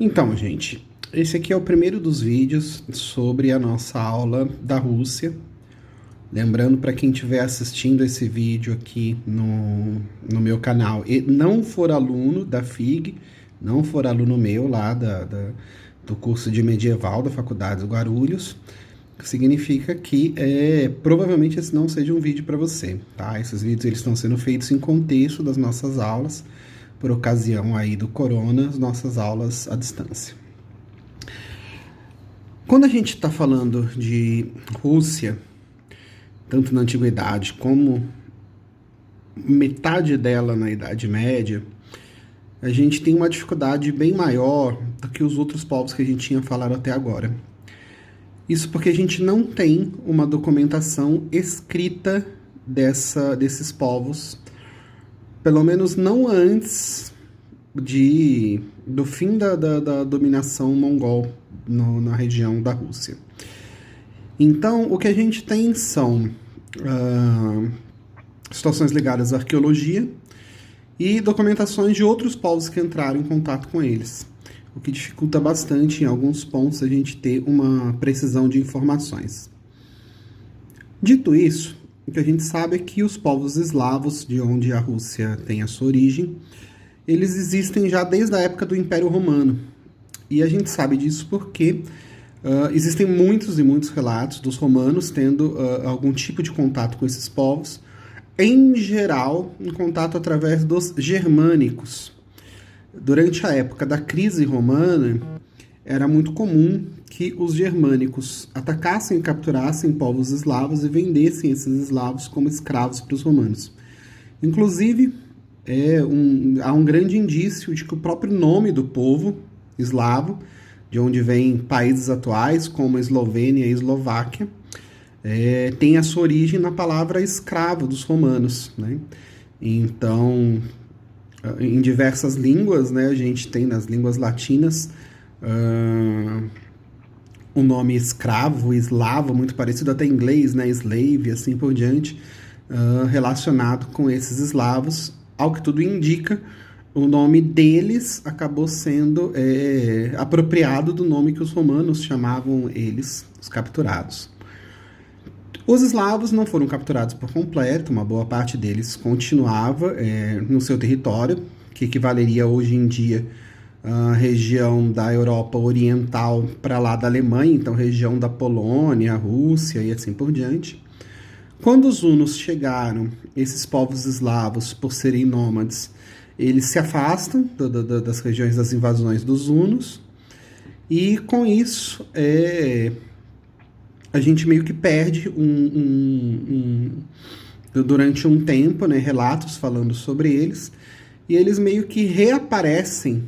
Então, gente, esse aqui é o primeiro dos vídeos sobre a nossa aula da Rússia. Lembrando para quem estiver assistindo esse vídeo aqui no meu canal e não for aluno da FIG, não for aluno meu lá do curso de medieval da Faculdade do Guarulhos, significa que provavelmente esse não seja um vídeo para você, tá? Esses vídeos eles estão sendo feitos em contexto das nossas aulas, por ocasião aí do corona, as nossas aulas à distância. Quando a gente está falando de Rússia, tanto na Antiguidade como metade dela na Idade Média, a gente tem uma dificuldade bem maior do que os outros povos que a gente tinha falado até agora. Isso porque a gente não tem uma documentação escrita desses povos, pelo menos não antes do fim da dominação mongol na região da Rússia. Então, o que a gente tem são situações ligadas à arqueologia e documentações de outros povos que entraram em contato com eles, o que dificulta bastante, em alguns pontos, a gente ter uma precisão de informações. Dito isso, o que a gente sabe é que os povos eslavos, de onde a Rússia tem a sua origem, eles existem já desde a época do Império Romano. E a gente sabe disso porque existem muitos e muitos relatos dos romanos tendo algum tipo de contato com esses povos, em geral, um contato através dos germânicos. Durante a época da crise romana, era muito comum que os germânicos atacassem e capturassem povos eslavos e vendessem esses eslavos como escravos para os romanos. Inclusive, há um grande indício de que o próprio nome do povo eslavo, de onde vêm países atuais como a Eslovênia e a Eslováquia, tem a sua origem na palavra escravo dos romanos, né? Então, em diversas línguas, né, a gente tem nas línguas latinas o nome escravo, eslavo, muito parecido até em inglês, né, slave, assim por diante, relacionado com esses eslavos. Ao que tudo indica, o nome deles acabou sendo apropriado do nome que os romanos chamavam eles, os capturados. Os eslavos não foram capturados por completo, uma boa parte deles continuava no seu território, que equivaleria hoje em dia à região da Europa Oriental para lá da Alemanha, então região da Polônia, Rússia e assim por diante. Quando os hunos chegaram, esses povos eslavos, por serem nômades, eles se afastam das regiões das invasões dos hunos, e com isso a gente meio que perde durante um tempo, né, relatos falando sobre eles, e eles meio que reaparecem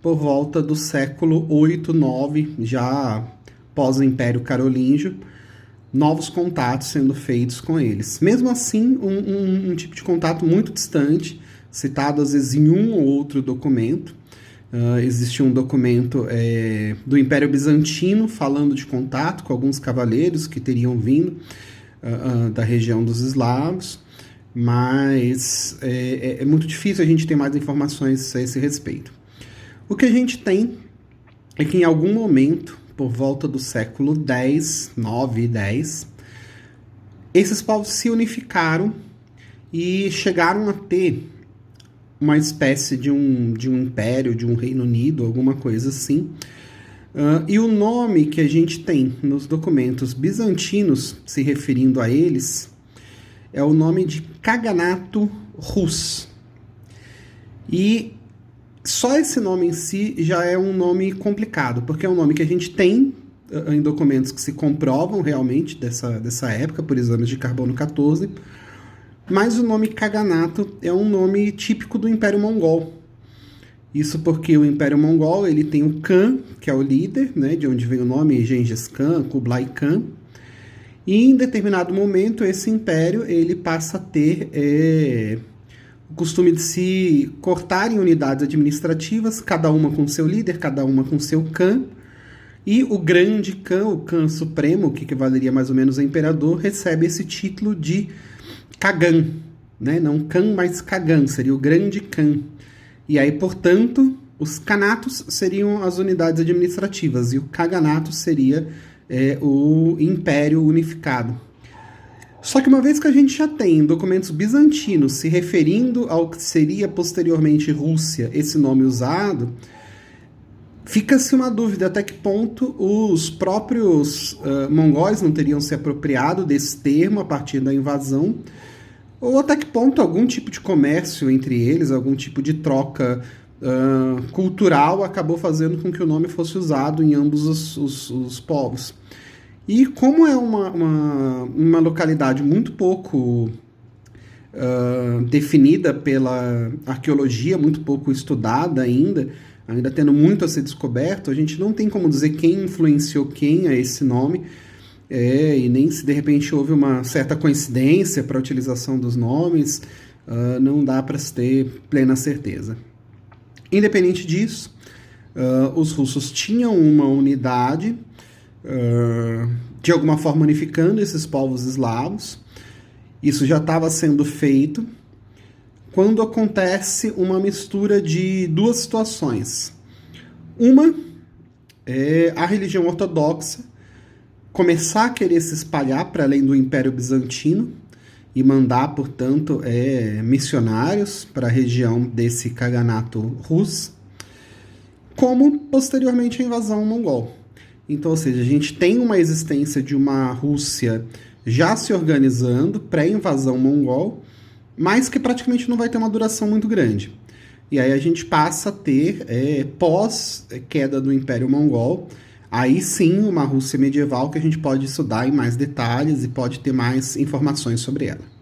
por volta do século 8, 9, já pós-Império Carolíngio, novos contatos sendo feitos com eles. Mesmo assim, um tipo de contato muito distante, citado às vezes em um ou outro documento. Existe um documento do Império Bizantino falando de contato com alguns cavaleiros que teriam vindo da região dos eslavos, mas é muito difícil a gente ter mais informações a esse respeito. O que a gente tem é que em algum momento, por volta do século 10, 9 e 10, esses povos se unificaram e chegaram a ter uma espécie de um império, de um Reino Unido, alguma coisa assim. E o nome que a gente tem nos documentos bizantinos, se referindo a eles, é o nome de Kaganato Rus. E só esse nome em si já é um nome complicado, porque é um nome que a gente tem em documentos que se comprovam realmente dessa época, por exames de carbono 14, mas o nome Kaganato é um nome típico do Império Mongol. Isso porque o Império Mongol ele tem o Khan, que é o líder, né, de onde vem o nome Gengis Khan, Kublai Khan, e em determinado momento esse império ele passa a ter o costume de se cortar em unidades administrativas, cada uma com seu líder, cada uma com seu Khan, e o grande Khan, o Khan Supremo, que equivaleria mais ou menos a imperador, recebe esse título de Kagan, né? Não Khan, mas Kagan, seria o grande Khan. E aí, portanto, os Khanatos seriam as unidades administrativas e o Kaganato seria o Império Unificado. Só que uma vez que a gente já tem documentos bizantinos se referindo ao que seria posteriormente Rússia, esse nome usado, fica-se uma dúvida até que ponto os próprios mongóis não teriam se apropriado desse termo a partir da invasão, ou até que ponto algum tipo de comércio entre eles, algum tipo de troca cultural acabou fazendo com que o nome fosse usado em ambos os povos. E como é uma localidade muito pouco definida pela arqueologia, muito pouco estudada ainda tendo muito a ser descoberto, a gente não tem como dizer quem influenciou quem a esse nome, e nem se de repente houve uma certa coincidência para a utilização dos nomes, não dá para se ter plena certeza. Independente disso, os russos tinham uma unidade, de alguma forma unificando esses povos eslavos. Isso já estava sendo feito quando acontece uma mistura de duas situações. Uma é a religião ortodoxa começar a querer se espalhar para além do Império Bizantino e mandar, portanto, missionários para a região desse Kaganato russo, como posteriormente a invasão mongol. Então, ou seja, a gente tem uma existência de uma Rússia já se organizando, pré-invasão mongol, mas que praticamente não vai ter uma duração muito grande. E aí a gente passa a ter, pós-queda do Império Mongol, aí sim uma Rússia medieval que a gente pode estudar em mais detalhes e pode ter mais informações sobre ela.